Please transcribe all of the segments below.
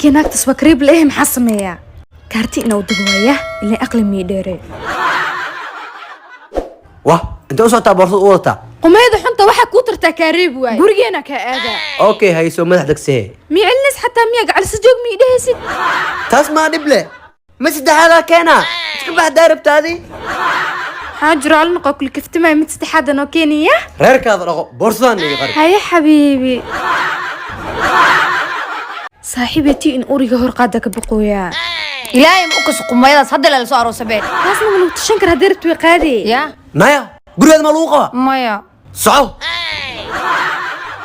ninkii naagtas waa qariib leeyahay maxaa sameeyaa kaarti inuu dagwaya ilaa aqli miidheere wah inta usoo taabortad u wadataa قميض حنطة واحد كوتر تكاريب واي برجينا كأذى اوكي هاي سو مدح دكسيه ميعلنس حتى ميق على سجوق ميدهسي تسمع دبله مسد هذا كينا تكبح داربت هذه حاجر على نقاك كيف ما متست حدا نوكينية غيرك هذا رغو بورصان يغرب هيا حبيبي صاحبتي ان اوريغا هور قادك بقويا إلهي مقص قميضة صدل اللي سعره سبيل لازم من تشنكر هديرت وقادي يا نايا قولي هذا ملوقة مايا صعو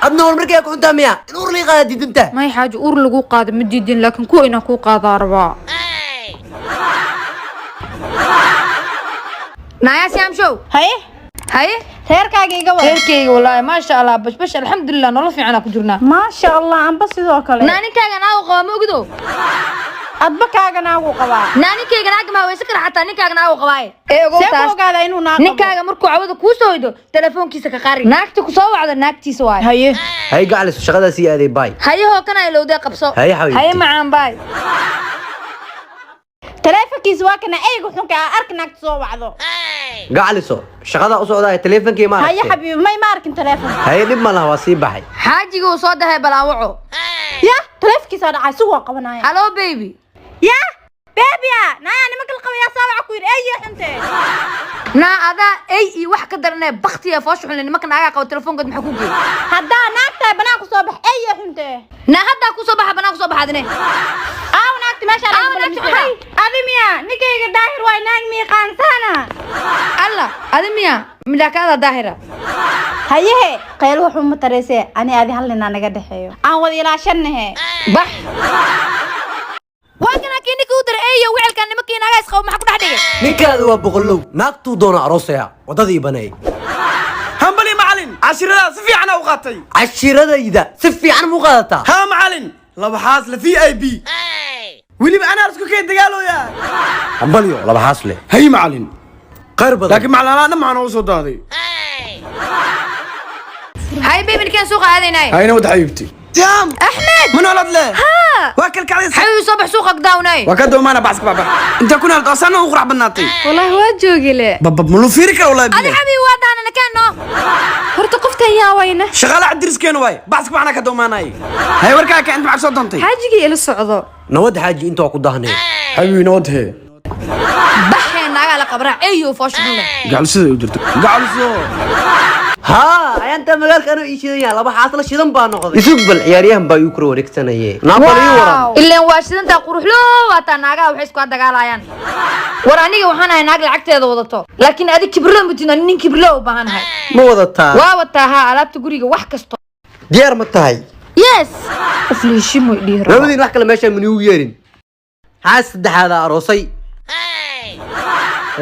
أبنا والمركة يكون تامية نور لي قادي انت ما هي حاجة اور لقو قادم مديدين لكن كو إنا كو قادة أربعة نايا سيام شو هاي reerkaaga waa reerkayga wallahi ma sha Allah bash alxamdulillah nolol fiican ku jirnaa ma sha Allah aan bas sidoo kale naanikaaga naagu qaba ma ogdo adba kaaga naagu qaba naanikaaga naagu ma way sakar xataa ninkaaga naagu qabay ee soo ogaada inuu naagu ninkaaga markuu cawada ku soo hoydo telefoonkiisa ka qaari naagta ku soo wacda naagtiisa waay هاي قاعد شغلة سيادة باي haye hoo kana ilowday qabso حبيبتي haye macaan baay taleefankiisa waa kana eeygu xunka ark naagta soo wacdo قاعد سو شغلة أصعد تليفون كي ما هيا حبيبي ما arkin taleefan هاي دب مالها واسيب بحي xaajiga uu soo dahay balaawaco ya taleefankiisa dhacay suuqa qabanaya hello baby ya baby naya nimanka qabiya soo wac ku yir eey xuntee na ada ay wax ka daranay baqtiya foosh xun nimanka naaga qabo telefoonkood maxaa ku geeyay hadda naagta banaan ku soo bax eey xuntee na hadda ku soo baxa banaan ku soo baxadne naagta meesha la adimiya ninkayga daahir waa naag miiqaansana alla adimiya midakaada daahira haye qayl wuxuu ma tareysay ani aadi halina naga dhaxeeyo aan wada ilaashanahay bax وانا كيني كودر ايو وعل كان نمكي ناقص خو ما حكو دحدغ نيكاد waa boqolow naagtu doona aroosaya wadadii banay هنبلي معلن عشرة سفي عنا وقاتي cashiradayda si fiican mu qaadataa ها معلن لبحاس لفي اي بي ولي انا اسكو كي دغالو يا hambalyo laba xaas leh هي معلن qayr badan لكن معلن انا ما انا وسو دادي هاي بيبي كان سوق هذيناي هاي نود حبيبتي تمام احمد من ولد له ها واكل كعيس حبيبي صبح سوقك داوناي وكدو ما انا بعسك بابا انت كنا اصلا وقرع بناتي والله واجوغي له بابا ملو فيرك ولا هذا حبيبي وادانا انا كانو هرت قفت يا وينه شغال على الدرس كانوا واي بعسك معنا كدو ما ناي هاي وركاك انت معك صوتنتي حاجي الى الصعده nabad xaaji inta ku dahnay حبيبي نود هي بحين ناقا لقبرها ايو فوش حن قال سيده وجرت قال سو ها ayanta magaalka anu iishidaya laba xaas la shidan baa noqday isug bal ciyaaryahan baa uu kuro wareegsanayay naabali waran ilaa waashidanta quruxlo waata naaga waxay isku dagaalayaan war aniga waxaan ahay naag lacagteeda wadato laakiin adig kibirlo mutina nin kibirlo u baahanhay ma wadataa waa wataha alaabta guriga wax kasto diyaar ma tahay yes afliishimo dhiiro labadii wax kale meesha mani u yeerin xaas saddexaada aroosay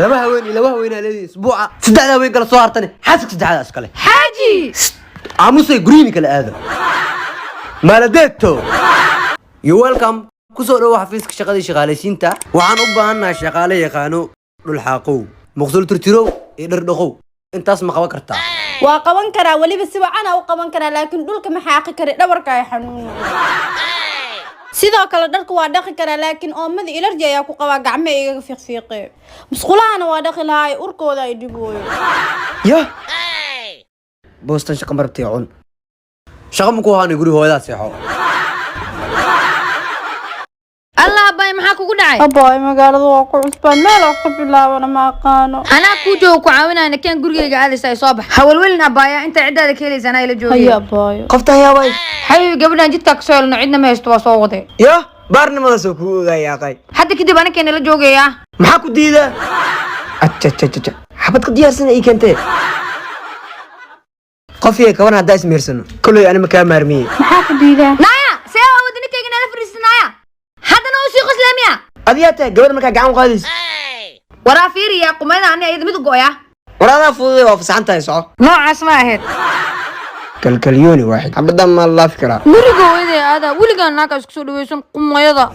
laba haween leedii isbuuca saddexda haween kala soo hartane xaasik saddexda iskale حاجي aamusay guriini kala aado maaladeeto you welcome kusoo dhawo xafiiska shaqadii shaqaalaysiinta waxaan u baahanahay shaqaale yaqaano dhul xaaqow muqsul tirtirow iyo dhar dhaqow intaas ma qaban kartaa waa qaban karaa waliba si wacan u qaban karaa laakiin dhulka ma xaaqi kare dhabarka ay xanuun sidoo kale dharka waa dhaqi karaa laakiin oomada ilarji ayaa ku qabaa gacmo iga fiiqfiiqay musqulaana waa dhaqi lahaay urkooda ay dhibooyo ya boostan shaqa marabtay cun shaqa ma ku haanay guri hooyadaa seexo الله باي maxaa kugu dhacay abay magaalada waa ku cusbaan meel wax ka bilaabana ma aqaano ana ku joogo ku caawinayna kan gurigeyga aadaysa soo bax hawlwelin abaya inta cidaada ka helaysan ay la joogay haya abay qofta ayaa way xabiib gabadhan jidka ka soo helno cidna ma haysto waa soo waday ya baarnimada soo ku ogaaya qay hadda kadib ana keen la joogaya maxaa ku diida acha xabad ka diyaarsan ay keentay qofiye kaban hadaa ismeersano kulay ana ma ka maarmiyay maxaa ku diidaa naya see wadnikeyga nala fariisanaya haddana uu sii qoslamiya adiyaata gabadha markaa gacan qaadis waraa fiiriya qumayda ani ayada mid gooya waraada fuuday waa fasaxan tahay soco noocaas ma ahayd kalkalyoni waaxid xabadan ma la fikra guriga hooyaday aada weligaa naaka isku soo dhaweysan qumayada